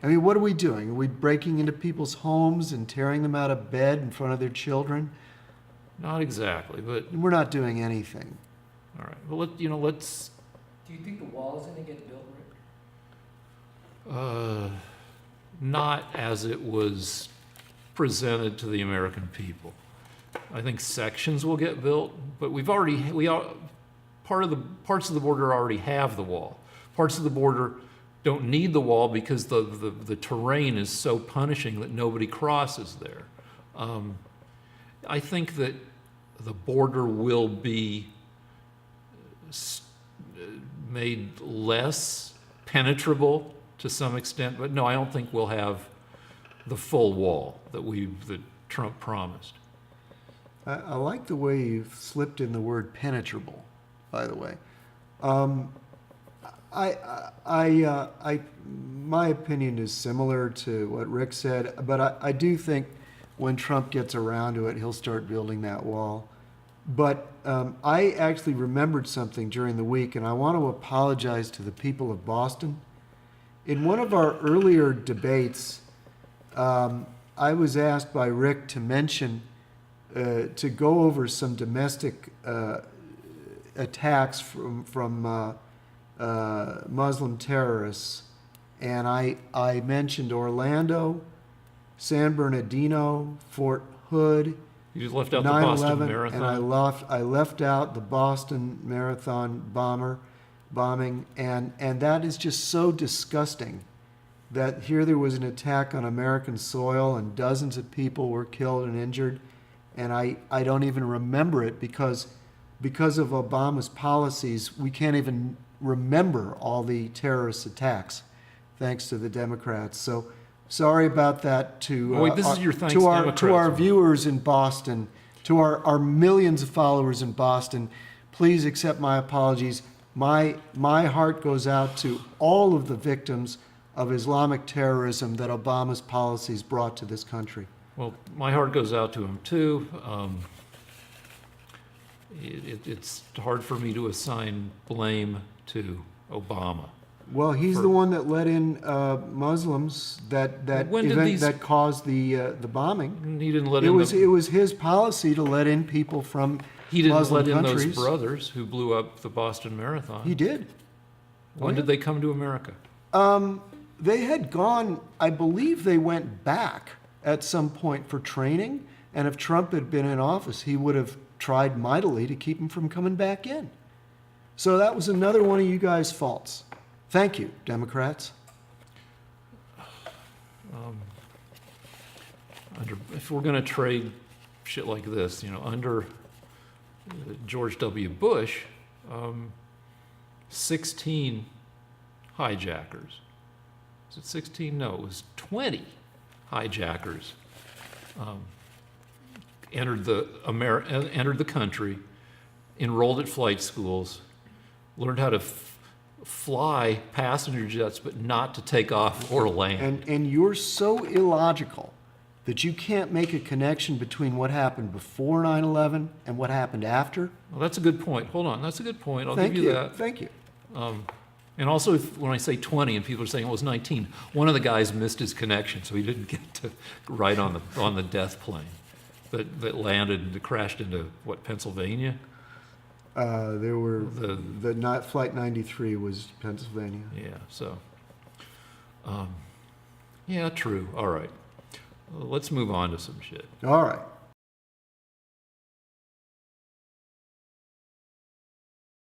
I mean, what are we doing? Are we breaking into people's homes and tearing them out of bed in front of their children? Not exactly, but We're not doing anything. all right. Well, let's. Do you think the wall is going to get built, Rick? Not as it was presented to the American people. I think sections will get built, but parts of the border already have the wall. Parts of the border don't need the wall because the terrain is so punishing that nobody crosses there. I think that the border will be made less penetrable to some extent, but no, I don't think we'll have the full wall that Trump promised. I like the way you've slipped in the word penetrable, by the way. My opinion is similar to what Rick said, but I do think when Trump gets around to it, he'll start building that wall. But I actually remembered something during the week, and I want to apologize to the people of Boston. In one of our earlier debates, I was asked by Rick to mention, to go over some domestic attacks from Muslim terrorists. And I mentioned Orlando, San Bernardino, Fort Hood, You just left out the Boston 9/11, Marathon. and I left out the Boston Marathon bombing, and that is just so disgusting that here there was an attack on American soil and dozens of people were killed and injured, and I don't even remember it because of Obama's policies, we can't even remember all the terrorist attacks, thanks to the Democrats. So sorry about that to Oh, wait, this is your thanks to our Democrats. viewers in Boston, to our millions of followers in Boston. Please accept my apologies. My heart goes out to all of the victims of Islamic terrorism that Obama's policies brought to this country. Well, my heart goes out to him too. It's hard for me to assign blame to Obama. Well, he's the one that let in Muslims that caused the bombing. He didn't let It in was his policy to let in people from he didn't Muslim let in countries. those brothers who blew up the Boston Marathon. He did. When did they come to America? They had gone, I believe they went back at some point for training, and if Trump had been in office, he would have tried mightily to keep them from coming back in. So that was another one of you guys' faults. Thank you, Democrats. If we're going to trade shit like this, under George W. Bush, 16 hijackers. Is it 16? No, it was 20 hijackers entered the country, enrolled at flight schools, learned how to fly passenger jets, but not to take off or land. And you're so illogical that you can't make a connection between what happened before 9/11 and what happened after. Well, that's a good point. Hold on, that's a good point. I'll Thank give you that. Thank you. And also, when I say 20 and people are saying it was 19, one of the guys missed his connection, so he didn't get to ride on the death plane that landed and crashed into Pennsylvania. There were Flight 93 was Pennsylvania. Yeah. So. Yeah. True. All right. Let's move on to some shit. All right.